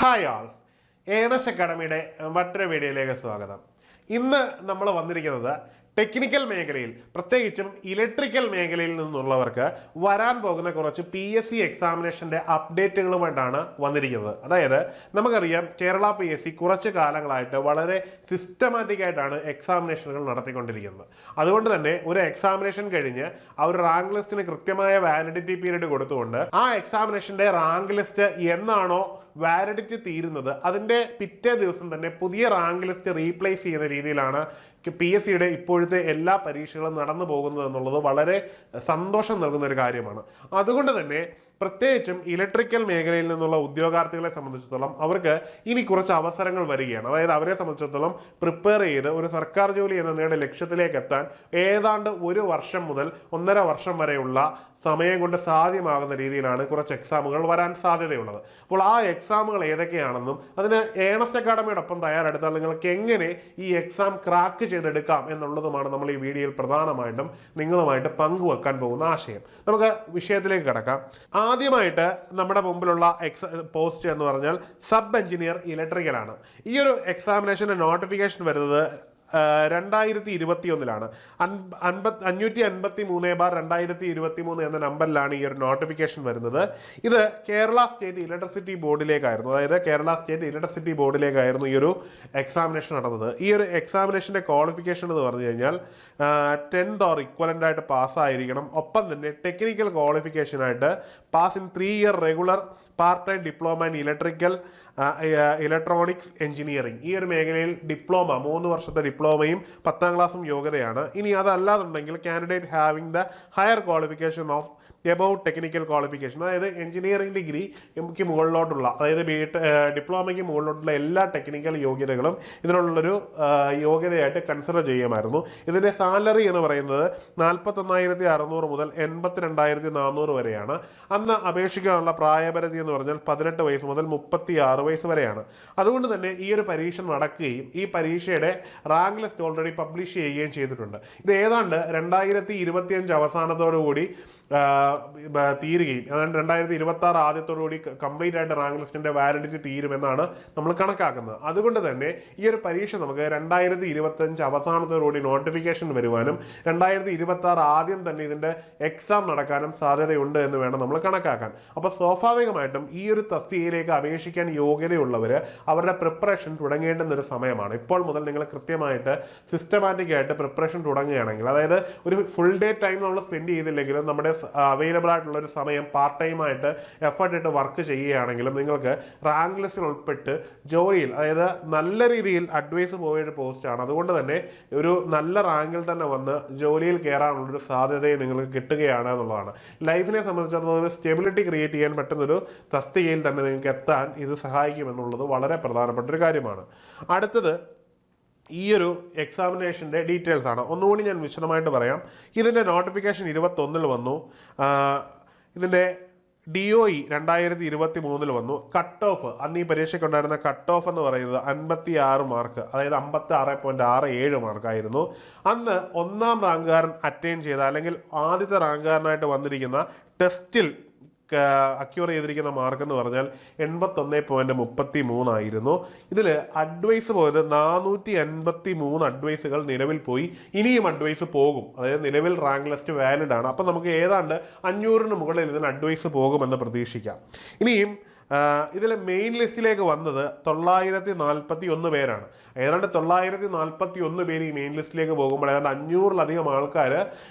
Hi ആൾ, earnest അക്കാഡമിയുടെ മറ്റൊരു വീഡിയോയിലേക്ക് സ്വാഗതം. ഇന്ന് നമ്മൾ വന്നിരിക്കുന്നത് ടെക്നിക്കൽ മേഖലയിൽ, പ്രത്യേകിച്ചും ഇലക്ട്രിക്കൽ മേഖലയിൽ നിന്നുള്ളവർക്ക് വരാൻ പോകുന്ന കുറച്ച് PSC എക്സാമിനേഷൻ്റെ അപ്ഡേറ്റുകളുമായിട്ടാണ് വന്നിരിക്കുന്നത്. അതായത് നമുക്കറിയാം, കേരള PSC കുറച്ച് കാലങ്ങളായിട്ട് വളരെ സിസ്റ്റമാറ്റിക് ആയിട്ടാണ് എക്സാമിനേഷനുകൾ നടത്തിക്കൊണ്ടിരിക്കുന്നത്. അതുകൊണ്ട് തന്നെ ഒരു എക്സാമിനേഷൻ കഴിഞ്ഞ് ആ ഒരു റാങ്ക് ലിസ്റ്റിന് കൃത്യമായ വാലിഡിറ്റി പീരീഡ് കൊടുത്തുകൊണ്ട് ആ എക്സാമിനേഷൻ്റെ റാങ്ക് ലിസ്റ്റ് എന്നാണോ വാലിഡിറ്റി തീരുന്നത് അതിൻ്റെ പിറ്റേ ദിവസം തന്നെ പുതിയ റാങ്ക് ലിസ്റ്റ് റീപ്ലേസ് ചെയ്യുന്ന രീതിയിലാണ് PSCയുടെ ഇപ്പോഴത്തെ എല്ലാ പരീക്ഷകളും നടന്നു പോകുന്നത് എന്നുള്ളത് വളരെ സന്തോഷം നൽകുന്ന ഒരു കാര്യമാണ്. അതുകൊണ്ട് തന്നെ പ്രത്യേകിച്ചും ഇലക്ട്രിക്കൽ മേഖലയിൽ നിന്നുള്ള ഉദ്യോഗാർത്ഥികളെ സംബന്ധിച്ചിടത്തോളം അവർക്ക് ഇനി കുറച്ച് അവസരങ്ങൾ വരികയാണ്. അതായത് അവരെ സംബന്ധിച്ചിടത്തോളം പ്രിപ്പയർ ചെയ്ത് ഒരു സർക്കാർ ജോലി എന്ന ലക്ഷ്യത്തിലേക്ക് എത്താൻ ഏതാണ്ട് 1 വർഷം മുതൽ 1.5 വർഷം വരെയുള്ള സമയം കൊണ്ട് സാധ്യമാകുന്ന രീതിയിലാണ് കുറച്ച് എക്സാമുകൾ വരാൻ സാധ്യതയുള്ളത്. അപ്പോൾ ആ എക്സാമുകൾ ഏതൊക്കെയാണെന്നും അതിന് ഏണസ്റ്റ് അക്കാഡമിയോടൊപ്പം തയ്യാറെടുത്താൽ നിങ്ങൾക്ക് എങ്ങനെ ഈ എക്സാം ക്രാക്ക് ചെയ്തെടുക്കാം എന്നുള്ളതുമാണ് നമ്മൾ ഈ വീഡിയോയിൽ പ്രധാനമായിട്ടും നിങ്ങളുമായിട്ട് പങ്കുവെക്കാൻ പോകുന്ന ആശയം. നമുക്ക് വിഷയത്തിലേക്ക് കിടക്കാം. ആദ്യമായിട്ട് നമ്മുടെ മുമ്പിലുള്ള പോസ്റ്റ് എന്ന് പറഞ്ഞാൽ സബ് എഞ്ചിനീയർ ഇലക്ട്രിക്കലാണ്. ഈ ഒരു എക്സാമിനേഷൻ്റെ നോട്ടിഫിക്കേഷൻ വരുന്നത് 2021 553/2023 എന്ന നമ്പറിലാണ് ഈ ഒരു നോട്ടിഫിക്കേഷൻ വരുന്നത്. ഇത് കേരള സ്റ്റേറ്റ് ഇലക്ട്രിസിറ്റി ബോർഡിലേക്കായിരുന്നു. അതായത് കേരള സ്റ്റേറ്റ് ഇലക്ട്രിസിറ്റി ബോർഡിലേക്കായിരുന്നു ഈ ഒരു എക്സാമിനേഷൻ നടന്നത്. ഈ ഒരു എക്സാമിനേഷൻ്റെ ക്വാളിഫിക്കേഷൻ എന്ന് പറഞ്ഞു കഴിഞ്ഞാൽ 10th ഓർ ഇക്വലൻ്റ് ആയിട്ട് പാസ്സായിരിക്കണം. ഒപ്പം തന്നെ ടെക്നിക്കൽ ക്വാളിഫിക്കേഷനായിട്ട് pass in 3 year regular part time diploma in electronics engineering. ഈ ഒരു മേഖലയിൽ ഡിപ്ലോമ 3 വർഷത്തെ ഡിപ്ലോമയും 10th ക്ലാസ്സും യോഗ്യതയാണ്. ഇനി അതല്ലാതുണ്ടെങ്കിൽ candidate having the higher qualification of about technical qualification, അതായത് എഞ്ചിനീയറിംഗ് ഡിഗ്രിക്ക് മുകളിലോട്ടുള്ള, അതായത് ഡിപ്ലോമയ്ക്ക് മുകളിലോട്ടുള്ള എല്ലാ ടെക്നിക്കൽ യോഗ്യതകളും ഇതിനുള്ളൊരു യോഗ്യതയായിട്ട് കൺസിഡർ ചെയ്യുമായിരുന്നു. ഇതിൻ്റെ സാലറി എന്ന് പറയുന്നത് 41,600 മുതൽ 82,400 വരെയാണ്. അന്ന് അപേക്ഷിക്കാനുള്ള പ്രായപരിധി എന്ന് പറഞ്ഞാൽ 18 വയസ്സ് മുതൽ 36 വയസ്സ് വരെയാണ്. അതുകൊണ്ട് തന്നെ ഈ ഒരു പരീക്ഷ നടക്കുകയും ഈ പരീക്ഷയുടെ റാങ്ക് ലിസ്റ്റ് ഓൾറെഡി പബ്ലിഷ് ചെയ്യുകയും ചെയ്തിട്ടുണ്ട്. ഇത് ഏതാണ്ട് 2025 അവസാനത്തോടുകൂടി തീരുകയും, അതായത് 2026 ആദ്യത്തോടുകൂടി കംപ്ലീറ്റ് ആയിട്ട് റാങ്ക് ലിസ്റ്റിന്റെ വാലിഡിറ്റി തീരുമെന്നാണ് നമ്മൾ കണക്കാക്കുന്നത്. അതുകൊണ്ട് തന്നെ ഈ ഒരു പരീക്ഷ നമുക്ക് 2025 അവസാനത്തോടുകൂടി നോട്ടിഫിക്കേഷൻ വരുവാനും 2026 ആദ്യം തന്നെ ഇതിന്റെ എക്സാം നടക്കാനും സാധ്യതയുണ്ട് എന്ന് വേണം നമ്മൾ കണക്കാക്കാൻ. അപ്പോൾ സ്വാഭാവികമായിട്ടും ഈ ഒരു തസ്തികയിലേക്ക് അപേക്ഷിക്കാൻ യോഗ്യതയുള്ളവർ അവരുടെ പ്രിപ്പറേഷൻ തുടങ്ങേണ്ടുന്ന ഒരു സമയമാണ്. ഇപ്പോൾ മുതൽ നിങ്ങൾ കൃത്യമായിട്ട് സിസ്റ്റമാറ്റിക് ആയിട്ട് പ്രിപ്പറേഷൻ തുടങ്ങുകയാണെങ്കിൽ, അതായത് ഒരു ഫുൾ ഡേ ടൈം നമ്മൾ സ്പെൻഡ് ചെയ്തില്ലെങ്കിലും നമ്മുടെ അവൈലബിൾ ആയിട്ടുള്ള ഒരു സമയം പാർട്ട് ടൈം ആയിട്ട് എഫർട്ട് ഇട്ട് വർക്ക് ചെയ്യുകയാണെങ്കിലും നിങ്ങൾക്ക് റാങ്ക് ലിസ്റ്റിൽ ഉൾപ്പെട്ട് ജോലിയിൽ, അതായത് നല്ല രീതിയിൽ അഡ്വൈസ് പോയൊരു പോസ്റ്റാണ്. അതുകൊണ്ട് തന്നെ ഒരു നല്ല റാങ്കിൽ തന്നെ വന്ന് ജോലിയിൽ കയറാനുള്ളൊരു സാധ്യതയും നിങ്ങൾക്ക് കിട്ടുകയാണ് എന്നുള്ളതാണ്. ലൈഫിനെ സംബന്ധിച്ചിടത്തോളം സ്റ്റെബിലിറ്റി ക്രിയേറ്റ് ചെയ്യാൻ പറ്റുന്നൊരു തസ്തികയിൽ തന്നെ നിങ്ങൾക്ക് എത്താൻ ഇത് സഹായിക്കുമെന്നുള്ളത് വളരെ പ്രധാനപ്പെട്ട ഒരു കാര്യമാണ്. അടുത്തത് ഈ ഒരു എക്സാമിനേഷൻ്റെ ഡീറ്റെയിൽസ് ആണ്. ഒന്നുകൂടി ഞാൻ വിശദമായിട്ട് പറയാം. ഇതിൻ്റെ നോട്ടിഫിക്കേഷൻ 21 വന്നു. ഇതിൻ്റെ DOE 2023 വന്നു. കട്ട് ഓഫ്, അന്ന് ഈ പരീക്ഷയ്ക്ക് ഉണ്ടായിരുന്ന കട്ട് ഓഫ് എന്ന് പറയുന്നത് 56 മാർക്ക്, അതായത് 56.67 മാർക്കായിരുന്നു. അന്ന് 1ാം റാങ്കുകാരൻ അറ്റൈൻ ചെയ്ത, അല്ലെങ്കിൽ ആദ്യത്തെ റാങ്കുകാരനായിട്ട് വന്നിരിക്കുന്ന ടെസ്റ്റിൽ അക്യൂർ ചെയ്തിരിക്കുന്ന മാർക്ക് എന്ന് പറഞ്ഞാൽ 81.33 ആയിരുന്നു. ഇതിൽ അഡ്വൈസ് പോയത് 453 അഡ്വൈസുകൾ നിലവിൽ പോയി. ഇനിയും അഡ്വൈസ് പോകും. അതായത് നിലവിൽ റാങ്ക് ലിസ്റ്റ് വാലിഡ് ആണ്. അപ്പം നമുക്ക് ഏതാണ്ട് 500-ന് മുകളിൽ ഇതിന് അഡ്വൈസ് പോകുമെന്ന് പ്രതീക്ഷിക്കാം. ഇനിയും ഇതിൽ മെയിൻ ലിസ്റ്റിലേക്ക് വന്നത് 941 പേരാണ്. ഏതാണ്ട് 941 പേര് ഈ മെയിൻ ലിസ്റ്റിലേക്ക് പോകുമ്പോൾ ഏതാണ്ട് 500-ലധികം ആൾക്കാർ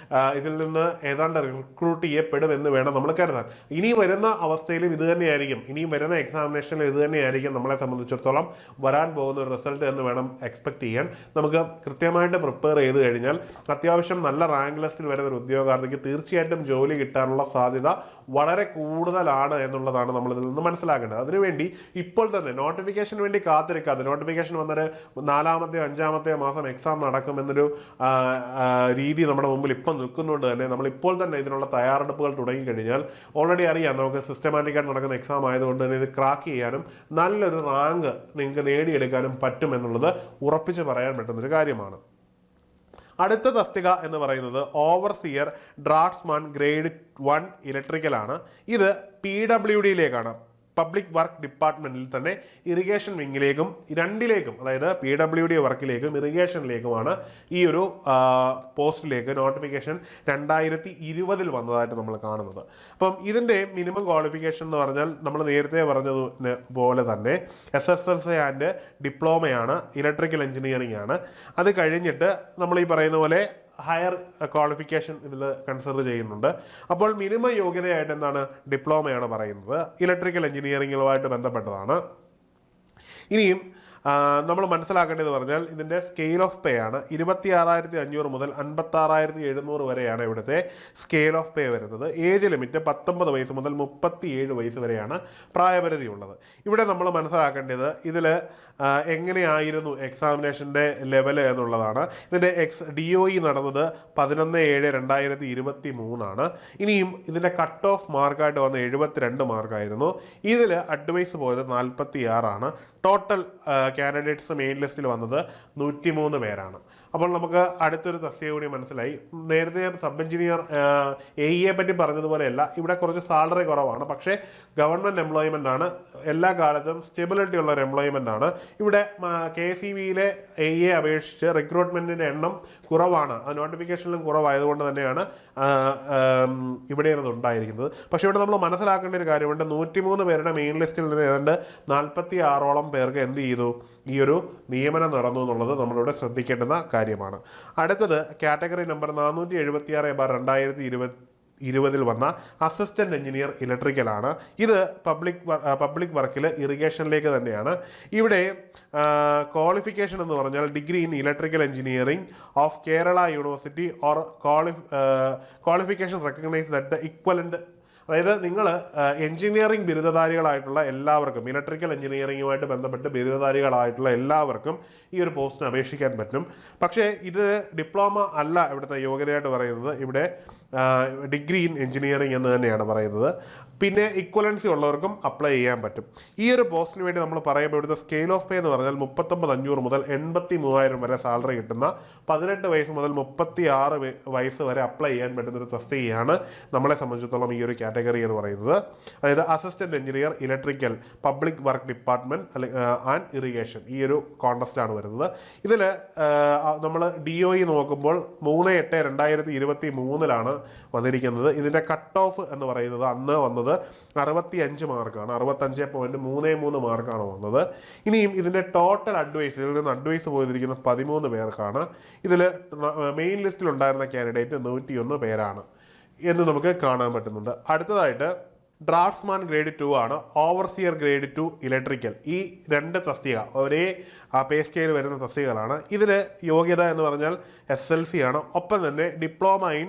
ഇതിൽ നിന്ന് ഏതാണ്ട് റിക്രൂട്ട് ചെയ്യപ്പെടുമെന്ന് വേണം നമ്മൾ കരുതാൻ. ഇനി വരുന്ന അവസ്ഥയിലും ഇത് തന്നെയായിരിക്കും, ഇനിയും വരുന്ന എക്സാമിനേഷനിൽ ഇത് തന്നെയായിരിക്കും നമ്മളെ സംബന്ധിച്ചിടത്തോളം വരാൻ പോകുന്ന ഒരു റിസൾട്ട് എന്ന് വേണം എക്സ്പെക്ട് ചെയ്യാൻ. നമുക്ക് കൃത്യമായിട്ട് പ്രിപ്പയർ ചെയ്ത് കഴിഞ്ഞാൽ അത്യാവശ്യം നല്ല റാങ്ക് ലിസ്റ്റിൽ വരുന്ന ഒരു ഉദ്യോഗാർത്ഥിക്ക് തീർച്ചയായിട്ടും ജോലി കിട്ടാനുള്ള സാധ്യത വളരെ കൂടുതലാണ് എന്നുള്ളതാണ് നമ്മൾ ഇതിൽ നിന്ന് മനസ്സിലാക്കേണ്ടത്. അതിനുവേണ്ടി ഇപ്പോൾ തന്നെ നോട്ടിഫിക്കേഷന് വേണ്ടി കാത്തിരിക്കാതെ, നോട്ടിഫിക്കേഷൻ വന്നൊരു 4-ാമത്തെയോ 5-ാമത്തെയോ മാസം എക്സാം നടക്കുമെന്നൊരു രീതി നമ്മുടെ മുമ്പിൽ ഇപ്പം നിൽക്കുന്നതുകൊണ്ട് തന്നെ നമ്മൾ ഇപ്പോൾ തന്നെ ഇതിനുള്ള തയ്യാറെടുപ്പുകൾ തുടങ്ങിക്കഴിഞ്ഞാൽ ഓൾറെഡി അറിയാം നമുക്ക് സിസ്റ്റമാറ്റിക്കായിട്ട് നടക്കുന്ന എക്സാം ആയതുകൊണ്ട് തന്നെ ഇത് ക്രാക്ക് ചെയ്യാനും നല്ലൊരു റാങ്ക് നിങ്ങൾക്ക് നേടിയെടുക്കാനും പറ്റുമെന്നുള്ളത് ഉറപ്പിച്ച് പറയാൻ പറ്റുന്നൊരു കാര്യമാണ്. അടുത്ത തസ്തിക എന്ന് പറയുന്നത് ഓവർസിയർ ഡ്രാഫ്റ്റ്സ്മാൻ ഗ്രേഡ് 1 ഇലക്ട്രിക്കലാണ്. ഇത് PWDയിലേക്കാണ്, പബ്ലിക് വർക്ക് ഡിപ്പാർട്ട്മെന്റിൽ തന്നെ ഇറിഗേഷൻ വിങ്ങിലേക്കും രണ്ടിലേക്കും, അതായത് PWD വർക്കിലേക്കും ഇറിഗേഷനിലേക്കുമാണ് ഈ ഒരു പോസ്റ്റിലേക്ക് നോട്ടിഫിക്കേഷൻ 2020 വന്നതായിട്ട് നമ്മൾ കാണുന്നത്. അപ്പം ഇതിൻ്റെ മിനിമം ക്വാളിഫിക്കേഷൻ എന്ന് പറഞ്ഞാൽ നമ്മൾ നേരത്തെ പറഞ്ഞത് പോലെ തന്നെ SSLC ആൻഡ് ഡിപ്ലോമയാണ്, ഇലക്ട്രിക്കൽ എഞ്ചിനീയറിംഗ് ആണ്. അത് കഴിഞ്ഞിട്ട് നമ്മൾ ഈ പറയുന്ന പോലെ ഹയർ ക്വാളിഫിക്കേഷൻ ഇതിൽ കൺസിഡർ ചെയ്യുന്നുണ്ട്. അപ്പോൾ മിനിമം യോഗ്യതയായിട്ട് എന്താണ്, ഡിപ്ലോമയാണ് പറയുന്നത്, ഇലക്ട്രിക്കൽ എഞ്ചിനീയറിംഗുമായിട്ട് ബന്ധപ്പെട്ടതാണ്. ഇനിയും നമ്മൾ മനസ്സിലാക്കേണ്ടത് പറഞ്ഞാൽ ഇതിൻ്റെ സ്കെയിൽ ഓഫ് പേ ആണ് 26,500 മുതൽ 56,700 വരെയാണ് ഇവിടുത്തെ സ്കെയിൽ ഓഫ് പേ വരുന്നത്. ഏജ് ലിമിറ്റ് 19 വയസ്സ് മുതൽ 37 വയസ്സ് വരെയാണ് പ്രായപരിധി ഉള്ളത്. ഇവിടെ നമ്മൾ മനസ്സിലാക്കേണ്ടത് ഇതിൽ എങ്ങനെയായിരുന്നു എക്സാമിനേഷൻ്റെ ലെവല് എന്നുള്ളതാണ്. ഇതിൻ്റെ DOE നടന്നത് 11/7/2023 ഇനിയും ഇതിൻ്റെ കട്ട് ഓഫ് മാർക്കായിട്ട് വന്ന 72 മാർക്കായിരുന്നു. ഇതിൽ അഡ്വൈസ് പോയത് 46 ടോട്ടൽ കാൻഡിഡേറ്റ്സ് മെയിൻ ലിസ്റ്റിൽ വന്നത് 103 പേരാണ്. അപ്പോൾ നമുക്ക് അടുത്തൊരു തസ്തിക കൂടി മനസ്സിലായി. നേരത്തെ സബ് എഞ്ചിനീയർ AE പറ്റി പറഞ്ഞതുപോലെയല്ല, ഇവിടെ കുറച്ച് സാലറി കുറവാണ്, പക്ഷേ ഗവൺമെൻറ് എംപ്ലോയ്മെൻ്റ് ആണ്, എല്ലാ കാലത്തും സ്റ്റെബിലിറ്റി ഉള്ള ഒരു എംപ്ലോയ്മെൻ്റ് ആണ്. ഇവിടെ KCBയിലെ AE അപേക്ഷിച്ച് റിക്രൂട്ട്മെൻറ്റിൻ്റെ എണ്ണം കുറവാണ്, അത് നോട്ടിഫിക്കേഷനിലും കുറവായതുകൊണ്ട് തന്നെയാണ് ഇവിടെ ഇത് ഉണ്ടായിരിക്കുന്നത്. പക്ഷേ ഇവിടെ നമ്മൾ മനസ്സിലാക്കേണ്ട ഒരു കാര്യമുണ്ട്, 103 പേരുടെ മെയിൻ ലിസ്റ്റിൽ നിന്ന് ഏതാണ്ട് 46ഓളം പേർക്ക് എന്ത് ചെയ്തു, ഈ ഒരു നിയമനം നടന്നു എന്നുള്ളത് നമ്മളിവിടെ ശ്രദ്ധിക്കേണ്ടുന്ന കാര്യമാണ്. അടുത്തത് കാറ്റഗറി നമ്പർ 476/2020 വന്ന അസിസ്റ്റന്റ് എഞ്ചിനീയർ ഇലക്ട്രിക്കലാണ്. ഇത് പബ്ലിക് വർക്കിൽ ഇറിഗേഷനിലേക്ക് തന്നെയാണ്. ഇവിടെ ക്വാളിഫിക്കേഷൻ എന്ന് പറഞ്ഞാൽ degree in electrical engineering of Kerala university or qualification recognised at the equivalent. അതായത് നിങ്ങൾ എഞ്ചിനീയറിംഗ് ബിരുദധാരികളായിട്ടുള്ള എല്ലാവർക്കും, ഇലക്ട്രിക്കൽ എഞ്ചിനീയറിംഗുമായിട്ട് ബന്ധപ്പെട്ട് ബിരുദധാരികളായിട്ടുള്ള എല്ലാവർക്കും ഈ ഒരു പോസ്റ്റിന് അപേക്ഷിക്കാൻ പറ്റും. പക്ഷേ ഇത് ഡിപ്ലോമ അല്ല ഇവിടുത്തെ യോഗ്യതയായിട്ട് പറയുന്നത്, ഇവിടെ ഡിഗ്രി ഇൻ എഞ്ചിനീയറിംഗ് എന്ന് തന്നെയാണ് പറയുന്നത്. പിന്നെ ഇക്വലൻസി ഉള്ളവർക്കും അപ്ലൈ ചെയ്യാൻ പറ്റും. ഈ ഒരു പോസ്റ്റിന് വേണ്ടി നമ്മൾ പറയുമ്പോൾ ഇവിടുത്തെ സ്കെയിൽ ഓഫ് പേ എന്ന് പറഞ്ഞാൽ 39,500 മുതൽ 83,000 വരെ സാലറി കിട്ടുന്ന 18 വയസ്സ് മുതൽ 36 വയസ്സ് വരെ അപ്ലൈ ചെയ്യാൻ പറ്റുന്ന ഒരു തസ്തികയാണ് നമ്മളെ സംബന്ധിച്ചിടത്തോളം ഈ ഒരു കാറ്റഗറി എന്ന് പറയുന്നത്. അതായത് assistant engineer electrical public work department and irrigation, ഈ ഒരു കോൺടെസ്റ്റാണ് വരുന്നത്. ഇതിൽ നമ്മൾ DOE നോക്കുമ്പോൾ 3/8/2023 വന്നിരിക്കുന്നത്. ഇതിൻ്റെ കട്ട് ഓഫ് എന്ന് പറയുന്നത് അന്ന് വന്നത് 65 മാർക്കാണ്, 65.33 മാർക്കാണ് വന്നത്. ഇനിയും ഇതിൻ്റെ ടോട്ടൽ അഡ്വൈസ്, ഇതിൽ നിന്ന് അഡ്വൈസ് പോയിരിക്കുന്ന 13 പേർക്കാണ്. ഇതിൽ മെയിൻ ലിസ്റ്റിൽ ഉണ്ടായിരുന്ന കാൻഡിഡേറ്റ് 101 പേരാണ് എന്ന് നമുക്ക് കാണാൻ പറ്റുന്നുണ്ട്. അടുത്തതായിട്ട് ഡ്രാഫ്റ്റ്സ്മാൻ ഗ്രേഡ് 2 ആണ്, ഓവർസിയർ ഗ്രേഡ് 2 ഇലക്ട്രിക്കൽ. ഈ രണ്ട് തസ്തിക ഒരേ പേ സ്കെയിൽ വരുന്ന തസ്തികകളാണ്. ഇതിൽ യോഗ്യത എന്ന് പറഞ്ഞാൽ SLC ആണ്. ഒപ്പം തന്നെ diploma in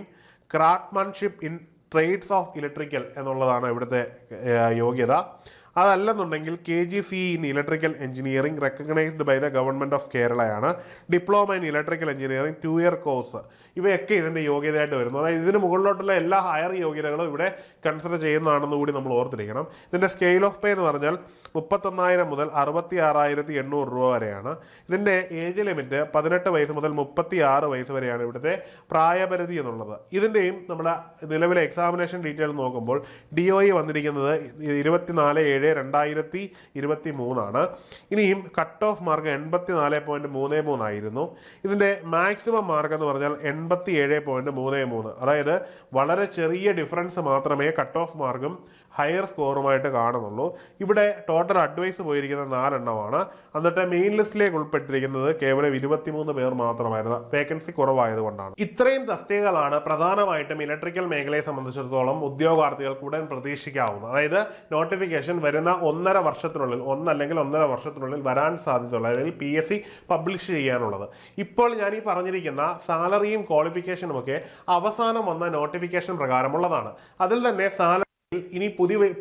craftsmanship in trades of electrical എന്നുള്ളതാണ് ഇവിടുത്തെ യോഗ്യത. അതല്ലെന്നുണ്ടെങ്കിൽ KGC in electrical engineering recognised by the government of കേരളയാണ്. Diploma in electrical engineering 2 year course, ഇവയൊക്കെ ഇതിൻ്റെ യോഗ്യതയായിട്ട് വരുന്നു. അതായത് ഇതിന് മുകളിലോട്ടുള്ള എല്ലാ ഹയർ യോഗ്യതകളും ഇവിടെ കൺസിഡർ ചെയ്യുന്നതാണെന്ന് കൂടി നമ്മൾ ഓർത്തിരിക്കണം. ഇതിൻ്റെ സ്കെയിൽ ഓഫ് പേ എന്ന് പറഞ്ഞാൽ 31,000 മുതൽ 66,800 രൂപ വരെയാണ്. ഇതിൻ്റെ ഏജ് ലിമിറ്റ് 18 വയസ്സ് മുതൽ 36 വയസ്സ് വരെയാണ് ഇവിടുത്തെ പ്രായപരിധി എന്നുള്ളത്. ഇതിൻ്റെയും നമ്മുടെ നിലവിലെ എക്സാമിനേഷൻ ഡീറ്റെയിൽ നോക്കുമ്പോൾ DOE വന്നിരിക്കുന്നത് 24/7/2023 ഇനിയും കട്ട് ഓഫ് മാർക്ക് 84.33 ആയിരുന്നു. ഇതിൻ്റെ മാക്സിമം മാർക്ക് എന്ന് പറഞ്ഞാൽ 87.33. അതായത് വളരെ ചെറിയ ഡിഫറൻസ് മാത്രമേ കട്ട് ഓഫ് മാർക്കും ഹയർ സ്കോറുമായിട്ട് കാണുന്നുള്ളൂ. ഇവിടെ ടോട്ടൽ അഡ്വൈസ് പോയിരിക്കുന്നത് 4 എണ്ണമാണ്. എന്നിട്ട് മെയിൻ ലിസ്റ്റിലേക്ക് ഉൾപ്പെട്ടിരിക്കുന്നത് കേവലം 23 പേർ മാത്രമായിരുന്നു, വേക്കൻസി കുറവായതുകൊണ്ടാണ്. ഇത്രയും തസ്തികകളാണ് പ്രധാനമായിട്ടും ഇലക്ട്രിക്കൽ മേഖലയെ സംബന്ധിച്ചിടത്തോളം ഉദ്യോഗാർത്ഥികൾക്ക് ഉടൻ പ്രതീക്ഷിക്കാവുന്നത്. അതായത് നോട്ടിഫിക്കേഷൻ വരുന്ന 1.5 വർഷത്തിനുള്ളിൽ, 1 അല്ലെങ്കിൽ 1.5 വർഷത്തിനുള്ളിൽ വരാൻ സാധ്യതയുള്ള, അല്ലെങ്കിൽ PSC പബ്ലിഷ് ചെയ്യാനുള്ളത്. ഇപ്പോൾ ഞാൻ ഈ പറഞ്ഞിരിക്കുന്ന സാലറിയും ക്വാളിഫിക്കേഷനും ഒക്കെ അവസാനം വന്ന നോട്ടിഫിക്കേഷൻ പ്രകാരമുള്ളതാണ്. അതിൽ തന്നെ ഇനി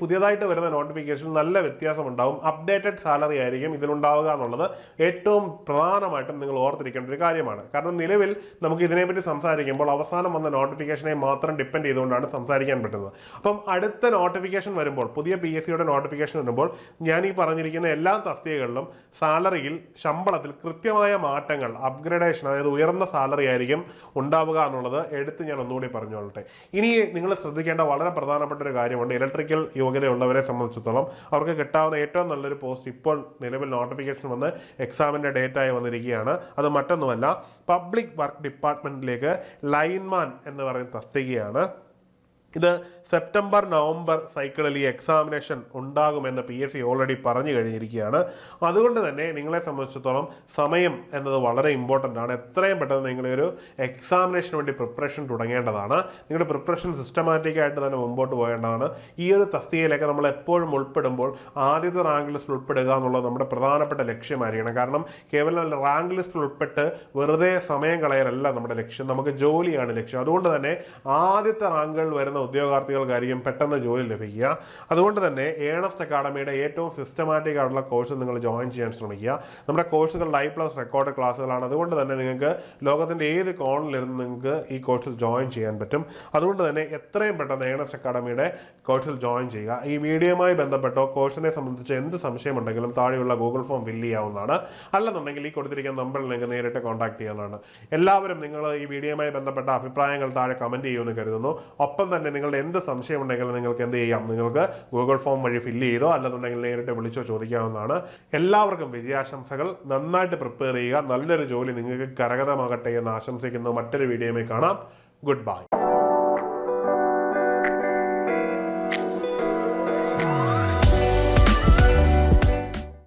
പുതിയതായിട്ട് വരുന്ന നോട്ടിഫിക്കേഷൻ നല്ല വ്യത്യാസമുണ്ടാവും. അപ്ഡേറ്റഡ് സാലറി ആയിരിക്കും ഇതിലുണ്ടാവുക എന്നുള്ളത് ഏറ്റവും പ്രധാനമായിട്ടും നിങ്ങൾ ഓർത്തിരിക്കേണ്ട ഒരു കാര്യമാണ്. കാരണം നിലവിൽ നമുക്ക് ഇതിനെപ്പറ്റി സംസാരിക്കുമ്പോൾ അവസാനം വന്ന നോട്ടിഫിക്കേഷനെ മാത്രം ഡിപ്പെൻഡ് ചെയ്തുകൊണ്ടാണ് സംസാരിക്കാൻ പറ്റുന്നത്. അപ്പം അടുത്ത നോട്ടിഫിക്കേഷൻ വരുമ്പോൾ, പുതിയ PSCയുടെ നോട്ടിഫിക്കേഷൻ വരുമ്പോൾ ഞാൻ ഈ പറഞ്ഞിരിക്കുന്ന എല്ലാ തസ്തികകളിലും സാലറിയിൽ, ശമ്പളത്തിൽ കൃത്യമായ മാറ്റങ്ങൾ, അപ്ഗ്രഡേഷൻ, അതായത് ഉയർന്ന സാലറി ആയിരിക്കും ഉണ്ടാവുക എന്നുള്ളത് എടുത്ത് ഞാൻ ഒന്നുകൂടി പറഞ്ഞോളട്ടെ. ഇനി നിങ്ങൾ ശ്രദ്ധിക്കേണ്ട വളരെ പ്രധാനപ്പെട്ട ഒരു കാര്യമാണ് കാര്യമുണ്ട്. ഇലക്ട്രിക്കൽ യോഗ്യതയുള്ളവരെ സംബന്ധിച്ചിടത്തോളം അവർക്ക് കിട്ടാവുന്ന ഏറ്റവും നല്ലൊരു പോസ്റ്റ് ഇപ്പോൾ നിലവിൽ നോട്ടിഫിക്കേഷൻ വന്ന് എക്സാമിൻ്റെ ഡേറ്റായി വന്നിരിക്കുകയാണ്. അത് മറ്റൊന്നുമല്ല, പബ്ലിക് വർക്ക് ഡിപ്പാർട്ട്മെൻറ്റിലേക്ക് ലൈൻമാൻ എന്ന് പറയുന്ന തസ്തികയാണ്. ഇത് സെപ്റ്റംബർ നവംബർ സൈക്കിളിൽ ഈ എക്സാമിനേഷൻ ഉണ്ടാകുമെന്ന് PSC ഓൾറെഡി പറഞ്ഞു കഴിഞ്ഞിരിക്കുകയാണ്. അതുകൊണ്ട് തന്നെ നിങ്ങളെ സംബന്ധിച്ചിടത്തോളം സമയം എന്നത് വളരെ ഇമ്പോർട്ടൻ്റ് ആണ്. എത്രയും പെട്ടെന്ന് നിങ്ങളൊരു എക്സാമിനേഷന് വേണ്ടി പ്രിപ്പറേഷൻ തുടങ്ങേണ്ടതാണ്. നിങ്ങളുടെ പ്രിപ്പറേഷൻ സിസ്റ്റമാറ്റിക്കായിട്ട് തന്നെ മുമ്പോട്ട് പോകേണ്ടതാണ്. ഈ ഒരു തസ്തികയിലേക്ക് നമ്മൾ എപ്പോഴും ഉൾപ്പെടുമ്പോൾ ആദ്യത്തെ റാങ്ക് ലിസ്റ്റിൽ ഉൾപ്പെടുക എന്നുള്ളത് നമ്മുടെ പ്രധാനപ്പെട്ട ലക്ഷ്യമായിരിക്കണം. കാരണം കേവലം റാങ്ക് ലിസ്റ്റിൽ ഉൾപ്പെട്ട് വെറുതെ സമയം കളയലല്ല നമ്മുടെ ലക്ഷ്യം, നമുക്ക് ജോലിയാണ് ലക്ഷ്യം. അതുകൊണ്ട് തന്നെ ആദ്യത്തെ റാങ്കുകൾ വരുന്ന ഉദ്യോഗാർത്ഥികൾക്കായിരിക്കും പെട്ടെന്ന് ജോലി ലഭിക്കുക. അതുകൊണ്ട് തന്നെ ഏണസ്റ്റ് അക്കാഡമിയുടെ ഏറ്റവും സിസ്റ്റമാറ്റിക് ആയിട്ടുള്ള കോഴ്സ് നിങ്ങൾ ജോയിൻ ചെയ്യാൻ ശ്രമിക്കുക. നമ്മുടെ കോഴ്സുകൾ ലൈവ് പ്ലസ് റെക്കോർഡ് ക്ലാസ്സുകളാണ്. അതുകൊണ്ട് തന്നെ നിങ്ങൾക്ക് ലോകത്തിൻ്റെ ഏത് കോണിലിരുന്ന് നിങ്ങൾക്ക് ഈ കോഴ്സിൽ ജോയിൻ ചെയ്യാൻ പറ്റും. അതുകൊണ്ട് തന്നെ എത്രയും പെട്ടെന്ന് ഏണസ്റ്റ് അക്കാഡമിയുടെ കോഴ്സിൽ ജോയിൻ ചെയ്യുക. ഈ വീഡിയോയുമായി ബന്ധപ്പെട്ടോ കോഴ്സിനെ സംബന്ധിച്ച് എന്ത് സംശയമുണ്ടെങ്കിലും താഴെയുള്ള ഗൂഗിൾ ഫോം ഫില്ല് ചെയ്യാവുന്നതാണ്. അല്ലെന്നുണ്ടെങ്കിൽ ഈ കൊടുത്തിരിക്കുന്ന നമ്പറിൽ നിങ്ങൾക്ക് നേരിട്ട് കോൺടാക്ട് ചെയ്യാവുന്നതാണ്. എല്ലാവരും നിങ്ങൾ ഈ വീഡിയോയുമായി ബന്ധപ്പെട്ട അഭിപ്രായങ്ങൾ താഴെ കമൻറ്റ് ചെയ്യുമെന്ന് കരുതുന്നു. ഒപ്പം തന്നെ നിങ്ങളുടെ എന്ത് സംശയം ഉണ്ടെങ്കിലും നിങ്ങൾക്ക് എന്ത് ചെയ്യാം, നിങ്ങൾക്ക് ഗൂഗിൾ ഫോം വഴി ഫില്ല് ചെയ്തോ അല്ലെന്നുണ്ടെങ്കിൽ നേരിട്ട് വിളിച്ചോ ചോദിക്കാവുന്നതാണ്. എല്ലാവർക്കും വിജയാശംസകൾ. നന്നായിട്ട് പ്രിപ്പയർ ചെയ്യുക. നല്ലൊരു ജോലി നിങ്ങൾക്ക് കരഗതമാകട്ടെ എന്ന് ആശംസിക്കുന്നു. മറ്റൊരു വീഡിയോയുമായി കാണാം. Good bye.